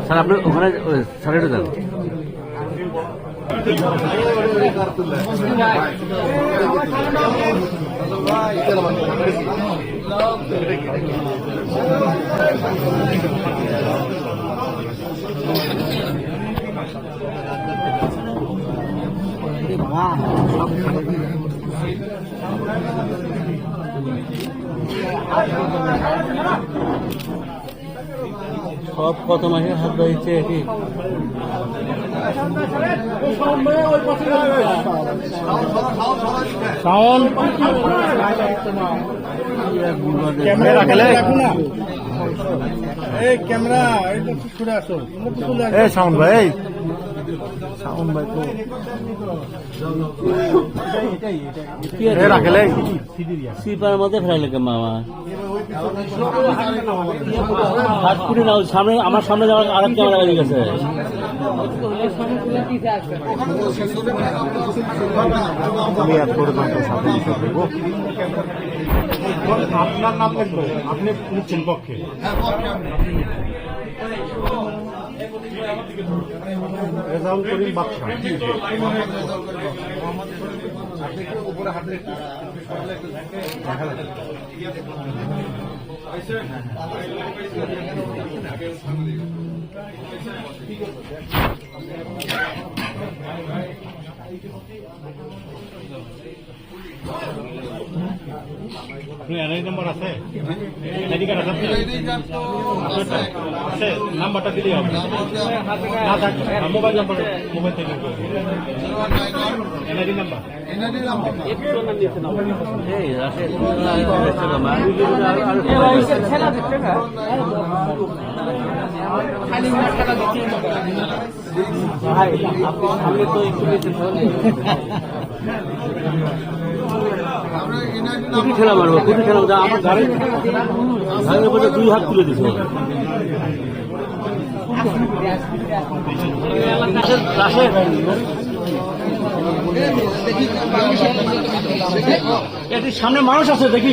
Sir আপনি ওখানে সাড়ে যান। সব কত মাসে হাত ধরেছে এটি সাউন্ড ক্যামেরা রাখলে এই ক্যামেরা এটা ছুড়ে আসো এই সাউন্ড ভাই সাউন্ড ভাই তো এটাই রাখলে সিপার মধ্যে ফেরাইলে কে মামা হাত পুড়ে নাও সামনে আমার সামনে যাওয়ার আরেক ক্যামেরা বেরিয়ে গেছে আপনার নাম লিখবো আপনি নিচ্ছেন পক্ষে রেজাউল করিম বাদশা উপরে হাতে আপনি এনআইডি নাম্বার আছে আইডি কার্ড আছে আছে নাম্বারটা দিলেই হবে না থাকে মোবাইল নাম্বার মোবাইল থেকে এনআইডি নাম্বার একটু নাম দিতে না এই আছে ছেলা দেখতে না খালি টাকা দিতে ভাই আপনি সামনে তো একটু বেশি ধরে কুটি ঠেলা মারবো কুটি ঠেলা আমার গাড়ির উপরে 2 হাত তুলে দিছে সামনে মানুষ আছে দেখি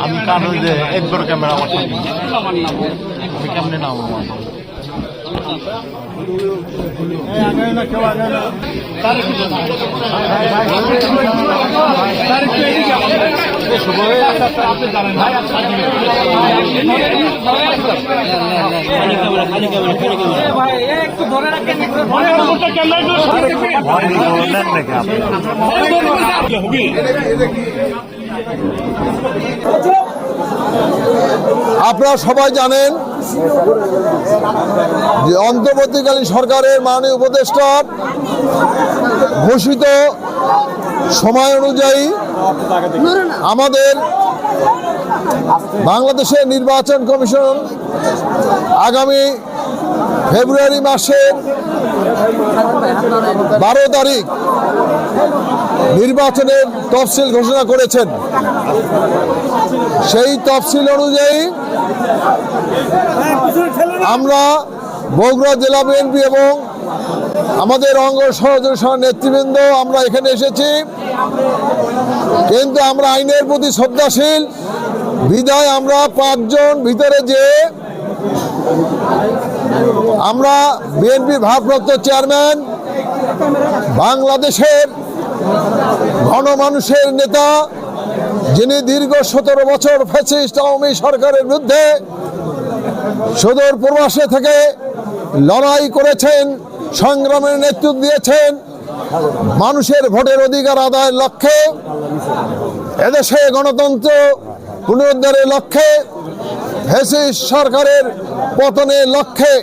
আমি কারণ যে একবার ক্যামেরা আমার আমি কেমনে নাম আপনারা সবাই জানেন যে অন্তর্বর্তীকালীন সরকারের মাননীয় উপদেষ্টা ঘোষিত সময় অনুযায়ী আমাদের বাংলাদেশের নির্বাচন কমিশন আগামী ফেব্রুয়ারি মাসের 12 তারিখ নির্বাচনের তফসিল ঘোষণা করেছেন। সেই তফসিল অনুযায়ী আমরা বগুড়া জেলা বিএনপি এবং আমাদের অঙ্গ সহযোগী নেতৃবৃন্দ আমরা এখানে এসেছি, কিন্তু আমরা আইনের প্রতি শ্রদ্ধাশীল বিধায় আমরা 5 জন ভিতরে যে আমরা বিএনপির ভারপ্রাপ্ত চেয়ারম্যান, বাংলাদেশের গণমানুষের নেতা, যিনি দীর্ঘ 17 বছর ফ্যাসিস্ট আওয়ামী সরকারের বিরুদ্ধে সুদূর প্রবাসে থেকে লড়াই করেছেন, সংগ্রামের নেতৃত্ব দিয়েছেন, মানুষের ভোটের অধিকার আদায়ের লক্ষ্যে, এদেশে গণতন্ত্র পুনরুদ্ধারের লক্ষ্যে, ফ্যাসিস্ট সরকারের পতনের লক্ষ্যে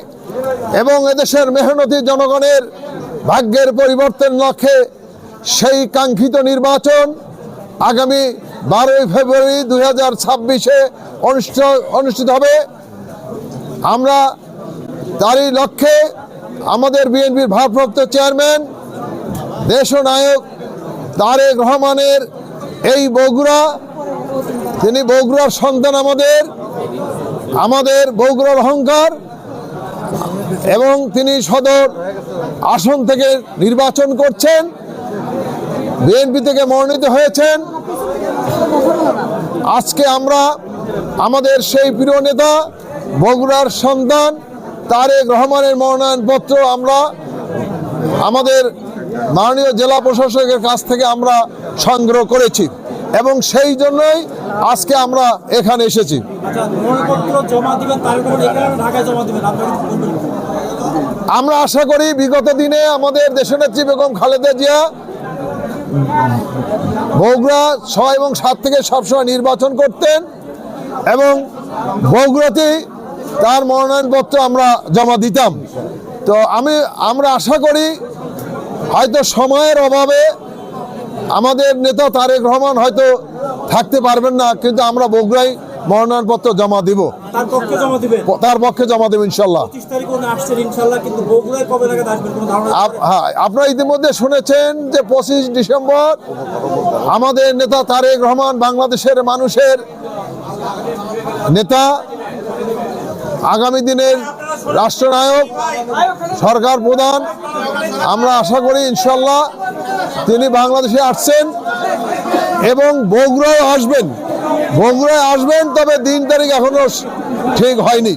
এবং এদেশের মেহনতি জনগণের ভাগ্যের পরিবর্তন লক্ষ্যে সেই কাঙ্ক্ষিত নির্বাচন আগামী 12 ফেব্রুয়ারি 2026-এ অনুষ্ঠিত হবে। আমরা তারই লক্ষ্যে আমাদের বিএনপির ভারপ্রাপ্ত চেয়ারম্যান দেশনায়ক তারেক রহমানের এই বগুড়া, তিনি বগুড়ার সন্তান, আমাদের বগুড়ার অহংকার, এবং তিনি সদর আসন থেকে নির্বাচন করছেন। বিএনপি থেকে মনোনীত হয়েছেন। আজকে আমরা আমাদের সেই প্রিয় নেতা বগুড়ার সন্তান তারেক রহমানের মনোনয়নপত্র আমরা আমাদের মাননীয় জেলা প্রশাসকের কাছ থেকে আমরা সংগ্রহ করেছি এবং সেই জন্যই আজকে আমরা এখানে এসেছি। আমরা আশা করি বিগত দিনে আমাদের দেশনেত্রী বেগম খালেদা জিয়া বগুড়া 6 এবং 7 থেকে সবসময় নির্বাচন করতেন এবং বগুড়াতেই তার মনোনয়নপত্র আমরা জমা দিতাম। তো আমরা আশা করি হয়তো সময়ের অভাবে আমাদের নেতা তারেক রহমান হয়তো থাকতে পারবেন না, কিন্তু আমরা বগুড়ায় মনোনয়নপত্র জমা দিব, তার পক্ষে জমা দেব ইনশাল্লাহ। হ্যাঁ, আপনারা ইতিমধ্যে শুনেছেন যে 25 ডিসেম্বর আমাদের নেতা তারেক রহমান বাংলাদেশের মানুষের নেতা, আগামী দিনের রাষ্ট্রনায়ক, সরকার প্রধান। আমরা আশা করি ইনশাল্লাহ তিনি বাংলাদেশে আসছেন এবং বগুড়ায় আসবেন, তবে দিন তারিখ এখনো ঠিক হয়নি।